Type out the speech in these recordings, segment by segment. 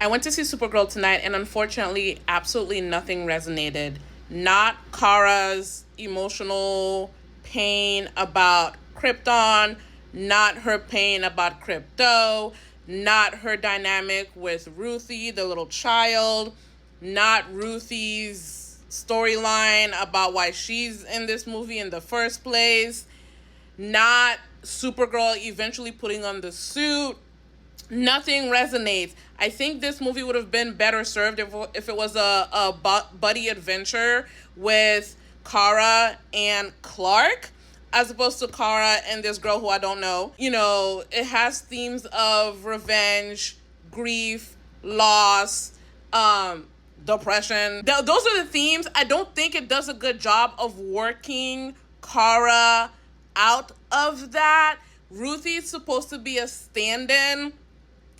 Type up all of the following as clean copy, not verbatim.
I went to see Supergirl tonight, and unfortunately, absolutely nothing resonated. Not Kara's emotional pain about Krypton, not her pain about Crypto, not her dynamic with Ruthie, the little child, not Ruthie's storyline about why she's in this movie in the first place, not Supergirl eventually putting on the suit. Nothing resonates. I think this movie would have been better served if it was a buddy adventure with Kara and Clark, as opposed to Kara and this girl who I don't know. You know, it has themes of revenge, grief, loss, depression. Those are the themes. I don't think it does a good job of working Kara out of that. Ruthie's supposed to be a stand-in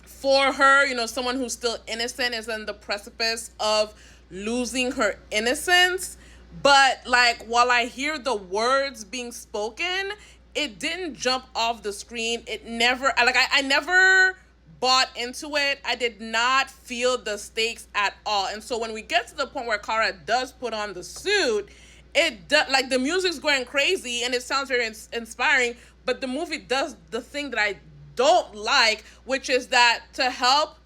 for her, you know, someone who's still innocent, is on the precipice of losing her innocence. But like, while I hear the words being spoken, it didn't jump off the screen. It never, I never bought into it. I did not feel the stakes at all. And so when we get to the point where Kara does put on the suit, like, the music's going crazy and it sounds very inspiring, but the movie does the thing that I don't like, which is that to help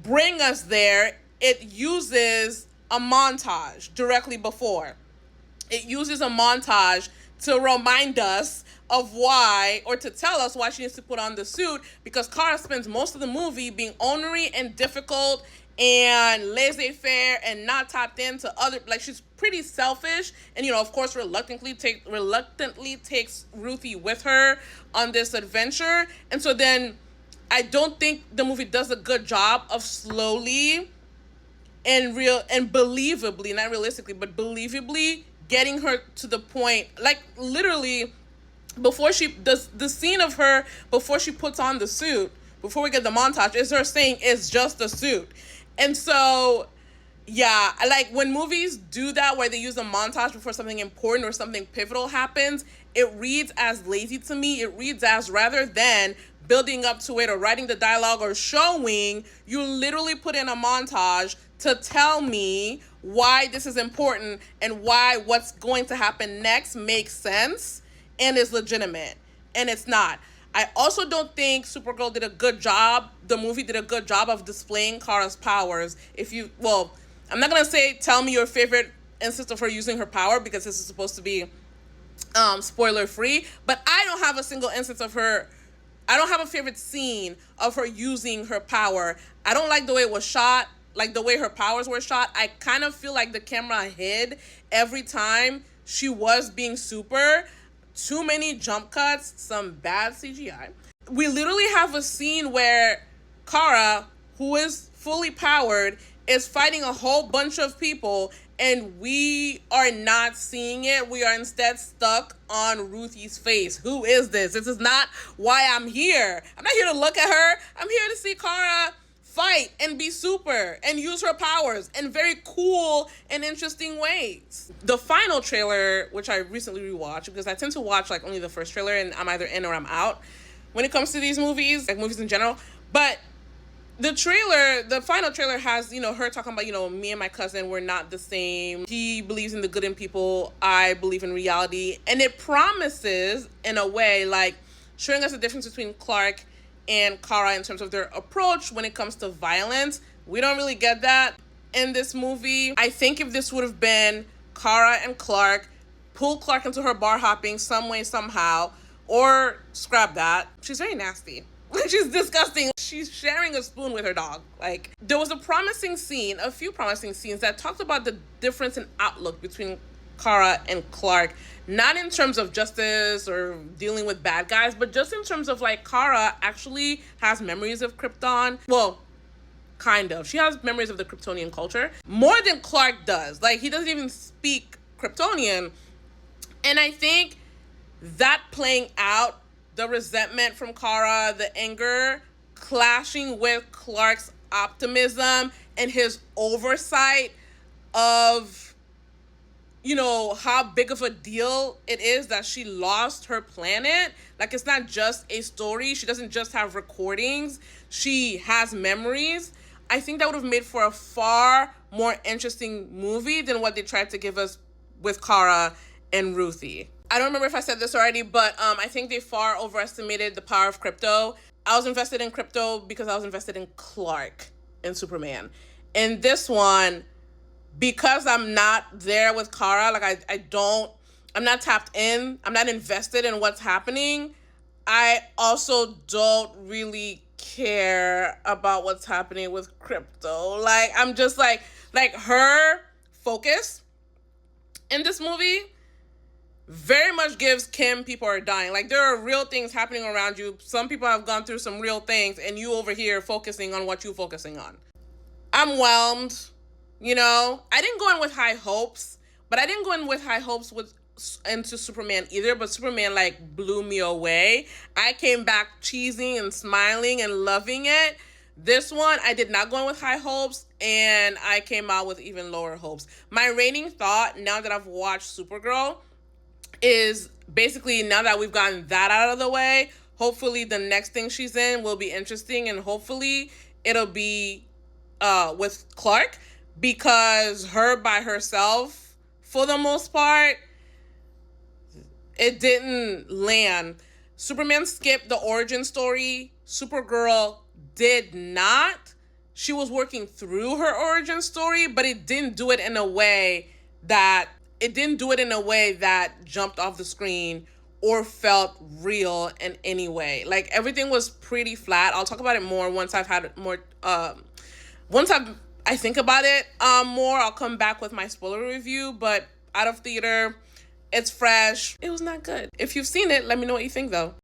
bring us there, it uses a montage directly before. It uses a montage to remind us of why, or to tell us why she needs to put on the suit, because Kara spends most of the movie being ornery and difficult and laissez-faire and not tapped into other, like, she's pretty selfish, and, you know, of course, reluctantly takes Ruthie with her on this adventure. And so then I don't think the movie does a good job of slowly and believably, not realistically, but believably getting her to the point, like, literally before she does the scene of her before she puts on the suit, before we get the montage, is her saying it's just a suit. And so, yeah, like, when movies do that, where they use a montage before something important or something pivotal happens, it reads as lazy to me. It reads as, rather than building up to it or writing the dialogue or showing, you literally put in a montage to tell me why this is important and why what's going to happen next makes sense and is legitimate. And it's not. I also don't think Supergirl did a good job. The movie did a good job of displaying Kara's powers. I'm not going to say tell me your favorite instance of her using her power, because this is supposed to be spoiler free, but I don't have a single instance of her. I don't have a favorite scene of her using her power. I don't like the way it was shot, like the way her powers were shot. I kind of feel like the camera hid every time she was being super. Too many jump cuts, some bad CGI. We literally have a scene where Kara, who is fully powered, is fighting a whole bunch of people, and we are not seeing it. We are instead stuck on Ruthie's face. Who is this? This is not why I'm here. I'm not here to look at her. I'm here to see Kara fight and be super and use her powers in very cool and interesting ways. The final trailer, which I recently rewatched, because I tend to watch like only the first trailer and I'm either in or I'm out when it comes to these movies, like movies in general. But the final trailer has, you know, her talking about, you know, me and my cousin, we're not the same. He believes in the good in people. I believe in reality. And it promises, in a way, like, showing us the difference between Clark and Kara in terms of their approach when it comes to violence. We don't really get that in this movie. I think if this would have been Kara and Clark, pull Clark into her bar hopping some way, somehow, or scrap that. She's very nasty. She's disgusting. She's sharing a spoon with her dog. Like, there was a few promising scenes that talked about the difference in outlook between Kara and Clark, not in terms of justice or dealing with bad guys, but just in terms of, like, Kara actually has memories of Krypton. Well, kind of. She has memories of the Kryptonian culture more than Clark does. Like, he doesn't even speak Kryptonian. And I think that playing out, the resentment from Kara, the anger, clashing with Clark's optimism and his oversight of, you know, how big of a deal it is that she lost her planet. Like, it's not just a story. She doesn't just have recordings. She has memories. I think that would have made for a far more interesting movie than what they tried to give us with Kara and Ruthie. I don't remember if I said this already, but I think they far overestimated the power of Crypto. I was invested in Crypto because I was invested in Clark and Superman. In this one, because I'm not there with Kara, like I'm not tapped in, I'm not invested in what's happening. I also don't really care about what's happening with Crypto. Like, I'm just like her focus in this movie very much gives Kim people are dying. Like, there are real things happening around you. Some people have gone through some real things, and you over here focusing on what you're focusing on. I'm whelmed, I didn't go in with high hopes, but I didn't go in with high hopes into Superman either, but Superman like blew me away. I came back cheesing and smiling and loving it. This one, I did not go in with high hopes, and I came out with even lower hopes. My reigning thought, now that I've watched Supergirl, is basically, now that we've gotten that out of the way, hopefully the next thing she's in will be interesting, and hopefully it'll be with Clark, because her by herself, for the most part, it didn't land. Superman skipped the origin story. Supergirl did not. She was working through her origin story, but it didn't do it in a way that jumped off the screen or felt real in any way. Like, everything was pretty flat. I'll talk about it more once I've had more I think about it more. I'll come back with my spoiler review, but out of theater, it's fresh. It was not good. If you've seen it, let me know what you think though.